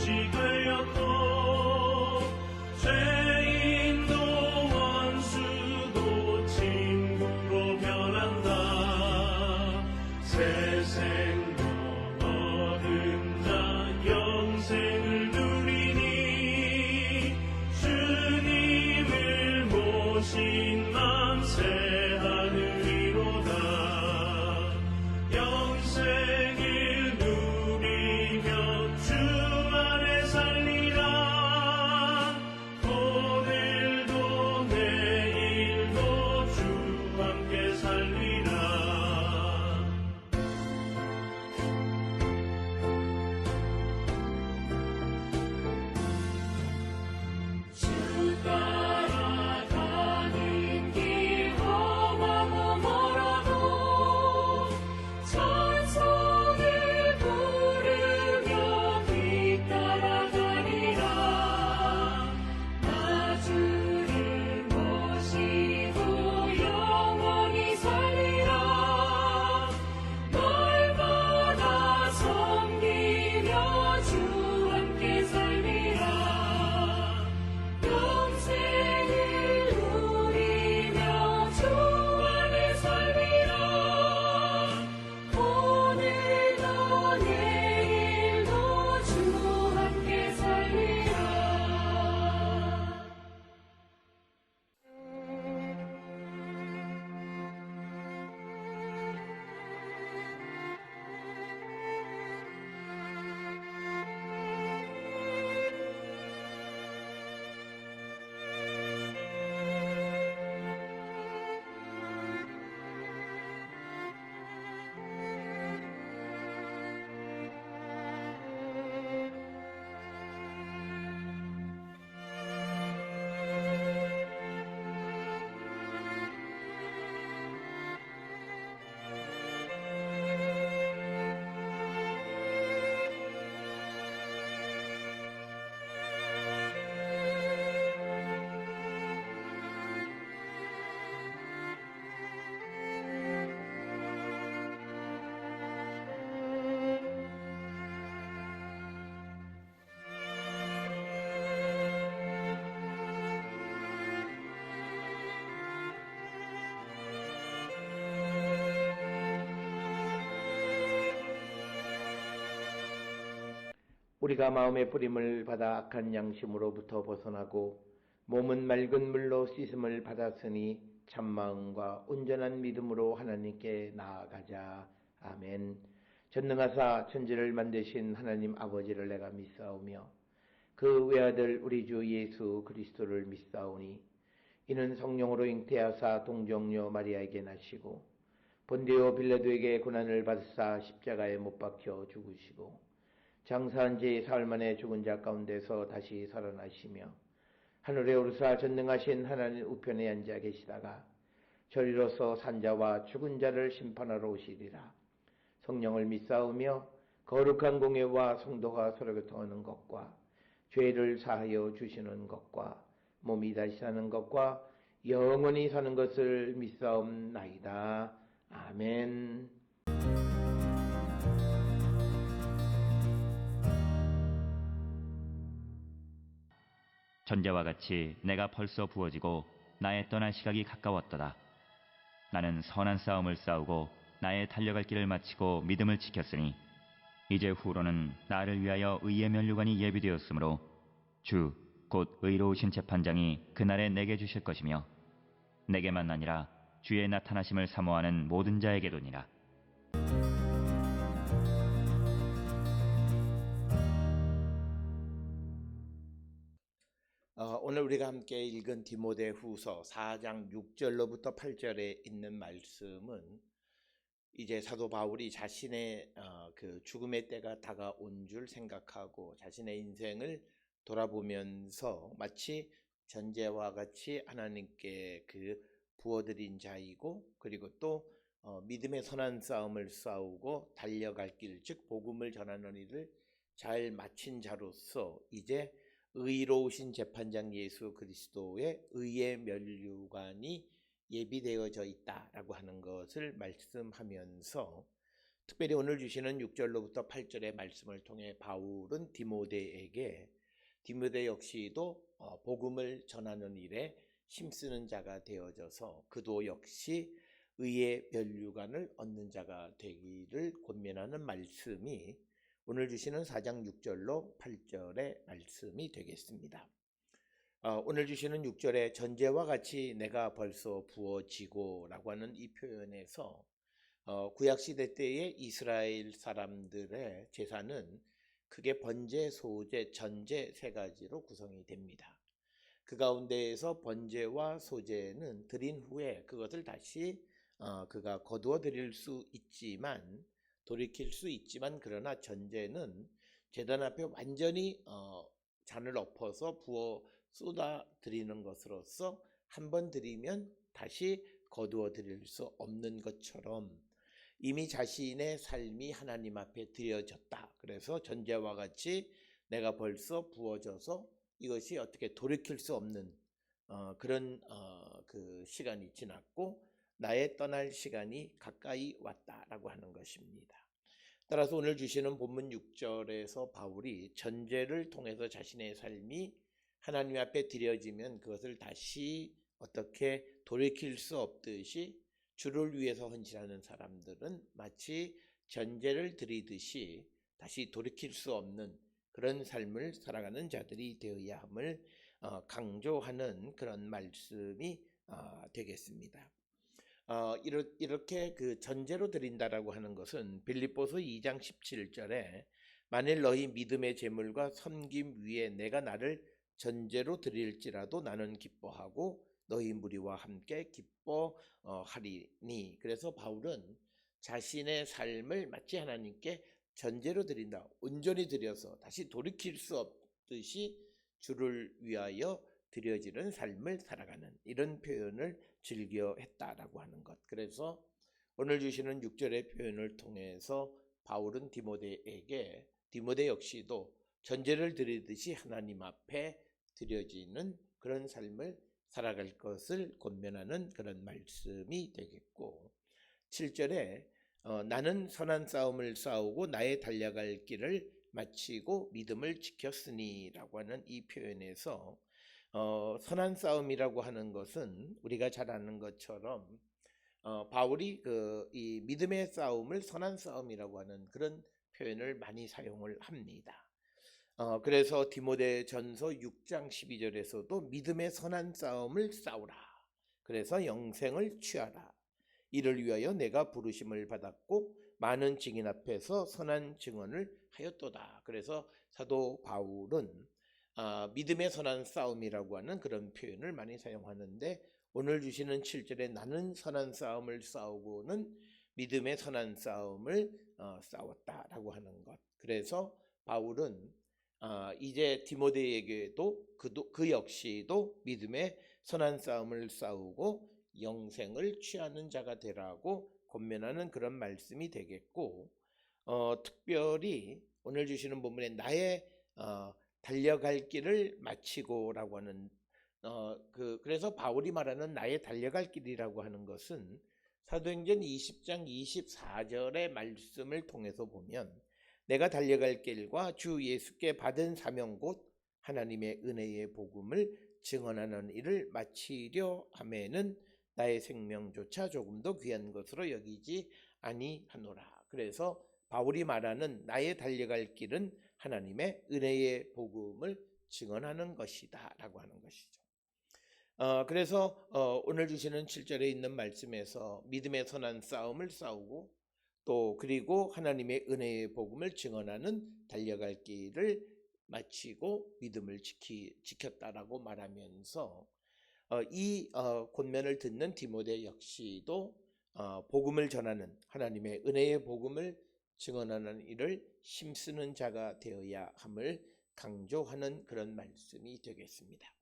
것이 되었고 죄인도 원수도 친구로 변한다. 새 생명 얻은 자 영생을 누리니 주님을 모신 만세 하늘이로다. 영생을 누리며 주 안에 살리라. 오늘도 내일도 주 함께 살리라. 주 따라가는 길 험하고 멀어도 찬송을 부르며 뒤따라가리라. 나 주를 모시고 영원히 살리라. 날마다 섬기며 주 함께 살리라. 영생을 누리며 주 안에 살리라. 오늘도 내일도 주 함께 살리라. 우리가 마음의 뿌림을 받아 악한 양심으로부터 벗어나고 몸은 맑은 물로 씻음을 받았으니 참마음과 온전한 믿음으로 하나님께 나아가자. 아멘. 전능하사 천지를 만드신 하나님 아버지를 내가 믿사오며 그 외아들 우리 주 예수 그리스도를 믿사오니 이는 성령으로 잉태하사 동정녀 마리아에게 나시고 본디오 빌라도에게 고난을 받으사 십자가에 못 박혀 죽으시고 장사한 지 사흘 만에 죽은 자 가운데서 다시 살아나시며 하늘에 오르사 전능하신 하나님 우편에 앉아 계시다가 저리로서 산자와 죽은 자를 심판하러 오시리라. 성령을 믿사오며 거룩한 공예와 성도가 서로 교통하는 것과 죄를 사하여 주시는 것과 몸이 다시 사는 것과 영원히 사는 것을 믿사옵나이다. 아멘. 전제와 같이 내가 벌써 부어지고 나의 떠날 시각이 가까웠도다. 나는 선한 싸움을 싸우고 나의 달려갈 길을 마치고 믿음을 지켰으니 이제 후로는 나를 위하여 의의 면류관이 예비되었으므로 주 곧 의로우신 재판장이 그날에 내게 주실 것이며 내게만 아니라 주의 나타나심을 사모하는 모든 자에게도니라. 오늘 우리가 함께 읽은 디모데후서 4장 6절로부터 8절에 있는 말씀은 이제 사도 바울이 자신의 그 죽음의 때가 다가온 줄 생각하고 자신의 인생을 돌아보면서 마치 전제와 같이 하나님께 그 부어드린 자이고 그리고 또 믿음의 선한 싸움을 싸우고 달려갈 길, 즉 복음을 전하는 일을 잘 마친 자로서 이제 의로우신 재판장 예수 그리스도의 의의 면류관이 예비되어져 있다라고 하는 것을 말씀하면서 특별히 오늘 주시는 6절로부터 8절의 말씀을 통해 바울은 디모데에게 디모데 역시도 복음을 전하는 일에 힘쓰는 자가 되어져서 그도 역시 의의 면류관을 얻는 자가 되기를 권면하는 말씀이 오늘 주시는 4장 6절로 8절의 말씀이 되겠습니다. 오늘 주시는 6절에 전제와 같이 내가 벌써 부어지고 라고 하는 이 표현에서 구약시대 때의 이스라엘 사람들의 제사는 크게 번제, 소제, 전제 세 가지로 구성이 됩니다. 그 가운데에서 번제와 소제는 드린 후에 그것을 다시 그가 거두어 드릴 수 있지만 돌이킬 수 있지만 그러나 전제는 제단 앞에 완전히 잔을 엎어서 부어 쏟아 드리는 것으로서 한 번 드리면 다시 거두어 드릴 수 없는 것처럼 이미 자신의 삶이 하나님 앞에 드려졌다. 그래서 전제와 같이 내가 벌써 부어져서 이것이 어떻게 돌이킬 수 없는 그런 그 시간이 지났고 나의 떠날 시간이 가까이 왔다라고 하는 것입니다. 따라서 오늘 주시는 본문 6절에서 바울이 전제를 통해서 자신의 삶이 하나님 앞에 드려지면 그것을 다시 어떻게 돌이킬 수 없듯이 주를 위해서 헌신하는 사람들은 마치 전제를 드리듯이 다시 돌이킬 수 없는 그런 삶을 살아가는 자들이 되어야 함을 강조하는 그런 말씀이 되겠습니다. 이렇게 그 전제로 드린다라고 하는 것은 빌립보서 2장 17절에 만일 너희 믿음의 제물과 섬김 위에 내가 나를 전제로 드릴지라도 나는 기뻐하고 너희 무리와 함께 기뻐하리니. 그래서 바울은 자신의 삶을 마치 하나님께 전제로 드린다. 온전히 드려서 다시 돌이킬 수 없듯이 주를 위하여 드려지는 삶을 살아가는 이런 표현을 즐겨 했다라고 하는 것. 그래서 오늘 주시는 6절의 표현을 통해서 바울은 디모데에게 디모데 역시도 전제를 드리듯이 하나님 앞에 드려지는 그런 삶을 살아갈 것을 권면하는 그런 말씀이 되겠고 7절에 나는 선한 싸움을 싸우고 나의 달려갈 길을 마치고 믿음을 지켰으니 라고 하는 이 표현에서 선한 싸움이라고 하는 것은 우리가 잘 아는 것처럼 바울이 이 믿음의 싸움을 선한 싸움이라고 하는 그런 표현을 많이 사용을 합니다. 그래서 디모데전서 6장 12절에서도 믿음의 선한 싸움을 싸우라. 그래서 영생을 취하라. 이를 위하여 내가 부르심을 받았고 많은 증인 앞에서 선한 증언을 하였도다. 그래서 사도 바울은 믿음의 선한 싸움이라고 하는 그런 표현을 많이 사용하는데 오늘 주시는 7절에 나는 선한 싸움을 싸우고는 믿음의 선한 싸움을 싸웠다라고 하는 것. 그래서 바울은 이제 디모데에게도 그 역시도 믿음의 선한 싸움을 싸우고 영생을 취하는 자가 되라고 권면하는 그런 말씀이 되겠고 특별히 오늘 주시는 본문에 나의 달려갈 길을 마치고라고 하는 그래서 바울이 말하는 나의 달려갈 길이라고 하는 것은 사도행전 20장 24절의 말씀을 통해서 보면 내가 달려갈 길과 주 예수께 받은 사명 곧 하나님의 은혜의 복음을 증언하는 일을 마치려 하면은 나의 생명조차 조금 더 귀한 것으로 여기지 아니하노라. 그래서 바울이 말하는 나의 달려갈 길은 하나님의 은혜의 복음을 증언하는 것이다 라고 하는 것이죠. 그래서 오늘 주시는 7절에 있는 말씀에서 믿음의 선한 싸움을 싸우고 또 그리고 하나님의 은혜의 복음을 증언하는 달려갈 길을 마치고 믿음을 지켰다라고 말하면서 이 권면을 듣는 디모데 역시도 복음을 전하는 하나님의 은혜의 복음을 증언하는 일을 힘쓰는 자가 되어야 함을 강조하는 그런 말씀이 되겠습니다.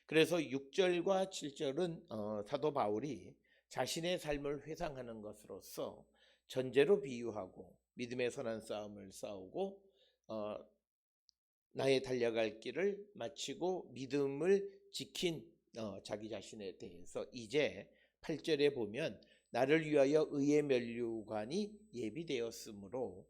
그래서 6절과 7절은 사도 바울이 자신의 삶을 회상하는 것으로서 전제로 비유하고 믿음의 선한 싸움을 싸우고 나의 달려갈 길을 마치고 믿음을 지킨 자기 자신에 대해서 이제 8절에 보면 나를 위하여 의의 면류관이 예비되었으므로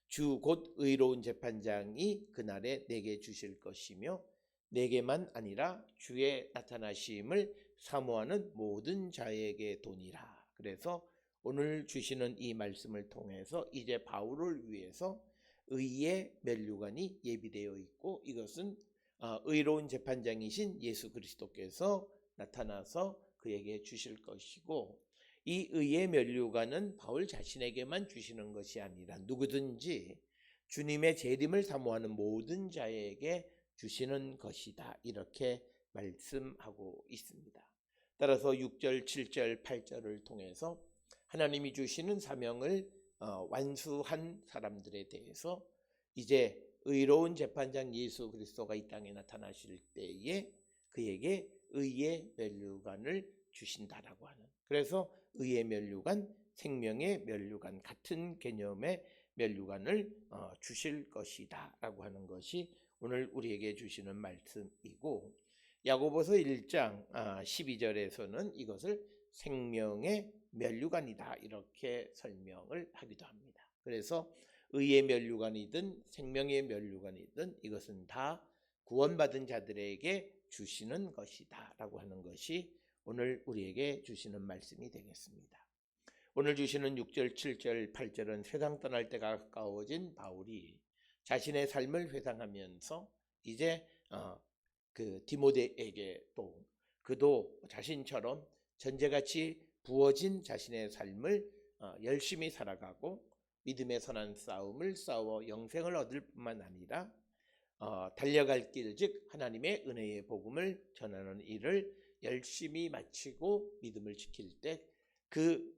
주 곧 의로운 재판장이 그날에 내게 주실 것이며 내게만 아니라 주의 나타나심을 사모하는 모든 자에게 도니라. 그래서 오늘 주시는 이 말씀을 통해서 이제 바울을 위해서 의의 면류관이 예비되어 있고 이것은 의로운 재판장이신 예수 그리스도께서 나타나서 그에게 주실 것이고 이 의의 면류관은 바울 자신에게만 주시는 것이 아니라 누구든지 주님의 재림을 사모하는 모든 자에게 주시는 것이다. 이렇게 말씀하고 있습니다. 따라서 6절, 7절, 8절을 통해서 하나님이 주시는 사명을 완수한 사람들에 대해서 이제 의로운 재판장 예수 그리스도가 이 땅에 나타나실 때에 그에게 의의 면류관을 주신다라고 하는, 그래서 의의 면류관, 생명의 면류관 같은 개념의 면류관을 주실 것이다 라고 하는 것이 오늘 우리에게 주시는 말씀이고, 야고보서 1장 12절에서는 이것을 생명의 면류관이다 이렇게 설명을 하기도 합니다. 그래서 의의 면류관이든 생명의 면류관이든 이것은 다 구원받은 자들에게 주시는 것이다 라고 하는 것이 오늘 우리에게 주시는 말씀이 되겠습니다. 오늘 주시는 6절, 7절, 8절은 세상 떠날 때가 가까워진 바울이 자신의 삶을 회상하면서 이제 그 디모데에게 또 그도 자신처럼 전제같이 부어진 자신의 삶을 열심히 살아가고 믿음의 선한 싸움을 싸워 영생을 얻을 뿐만 아니라 달려갈 길, 즉 하나님의 은혜의 복음을 전하는 일을 열심히 마치고 믿음을 지킬 때 그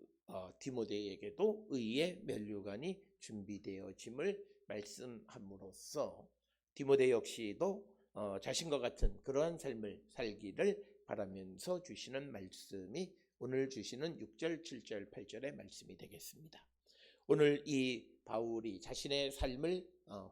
디모데에게도 의의 면류관이 준비되어짐을 말씀함으로써 디모데 역시도 자신과 같은 그러한 삶을 살기를 바라면서 주시는 말씀이 오늘 주시는 6절, 7절, 8절의 말씀이 되겠습니다. 오늘 이 바울이 자신의 삶을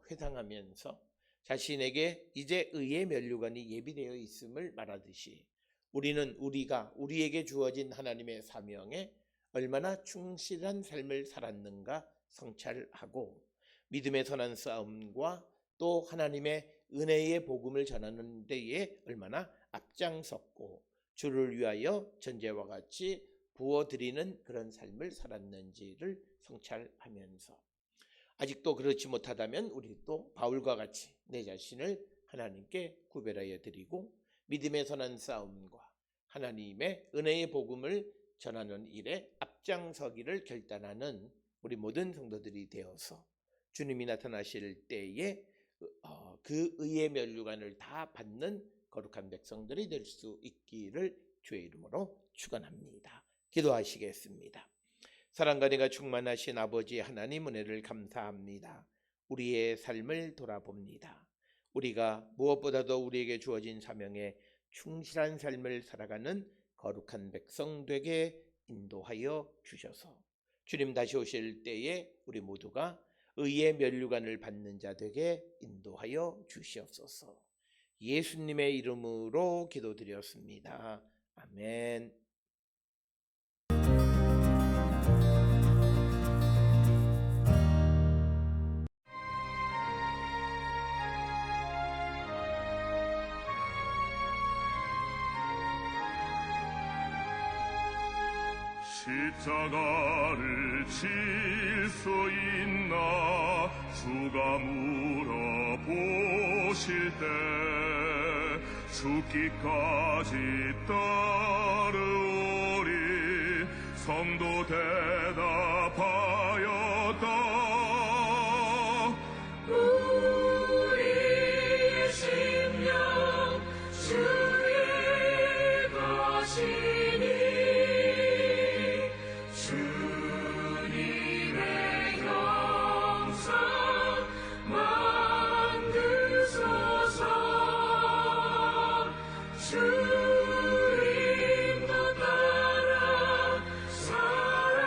회상하면서 자신에게 이제 의의 면류관이 예비되어 있음을 말하듯이 우리에게 주어진 하나님의 사명에 얼마나 충실한 삶을 살았는가 성찰하고 믿음의 선한 싸움과 또 하나님의 은혜의 복음을 전하는 데에 얼마나 앞장섰고 주를 위하여 전제와 같이 부어드리는 그런 삶을 살았는지를 성찰하면서 아직도 그렇지 못하다면 우리도 바울과 같이 내 자신을 하나님께 구별하여 드리고 믿음의 선한 싸움과 하나님의 은혜의 복음을 전하는 일에 앞장서기를 결단하는 우리 모든 성도들이 되어서 주님이 나타나실 때에 그 의의 면류관을 다 받는 거룩한 백성들이 될 수 있기를 주의 이름으로 축원합니다. 기도하시겠습니다. 사랑과 은혜가 충만하신 아버지 하나님 은혜를 감사합니다. 우리의 삶을 돌아봅니다. 우리가 무엇보다도 우리에게 주어진 사명에 충실한 삶을 살아가는 거룩한 백성 되게 인도하여 주셔서 주님 다시 오실 때에 우리 모두가 의의 면류관을 받는 자 되게 인도하여 주시옵소서. 예수님의 이름으로 기도드렸습니다. 아멘. 십자가를 질 수 있나 주가 물어보실 때 죽기까지 따르오리 성도 대답하였다. 우리의 심령 주의 것이니 주님의 영상 만드소서. 주님도 따라 살아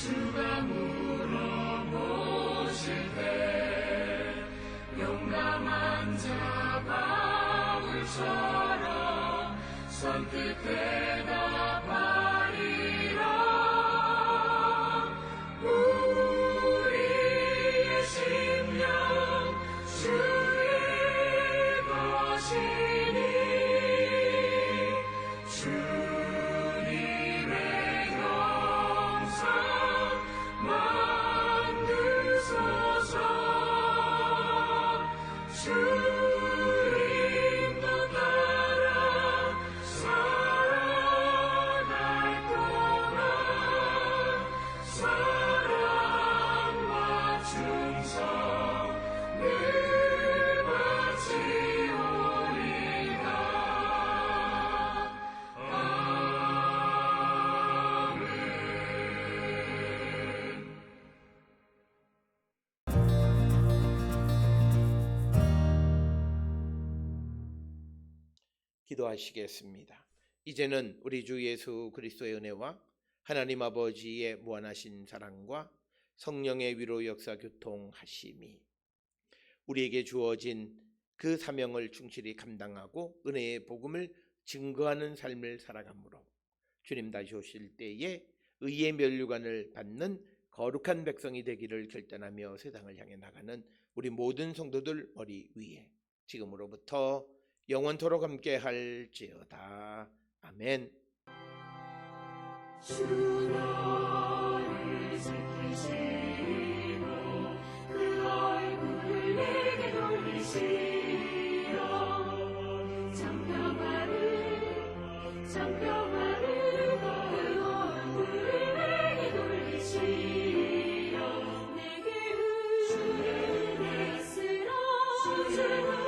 주가 물어보실 때 용감한 자 바울처럼 선뜻 대답하리라. 우리의 심령 주의 것이니 주님의 영상 만드소서. 주님도 따라 살아갈 동안 사랑과 충성 늘 바치오리다. 아멘. 기도하시겠습니다. 이제는 우리 주 예수 그리스도의 은혜와 하나님 아버지의 무한하신 사랑과 성령의 위로 역사 교통하심이 우리에게 주어진 그 사명을 충실히 감당하고 은혜의 복음을 증거하는 삶을 살아가므로 주님 다시 오실 때에 의의 면류관을 받는 거룩한 백성이 되기를 결단하며 세상을 향해 나가는 우리 모든 성도들 머리 위에 지금으로부터 영원토록 함께 할지어다. 아멘. 주 너를 지키시고 그 얼굴을 내게 돌리시어 장평하를 그 얼굴을 내게 돌리시어 내게 은혜스러 주를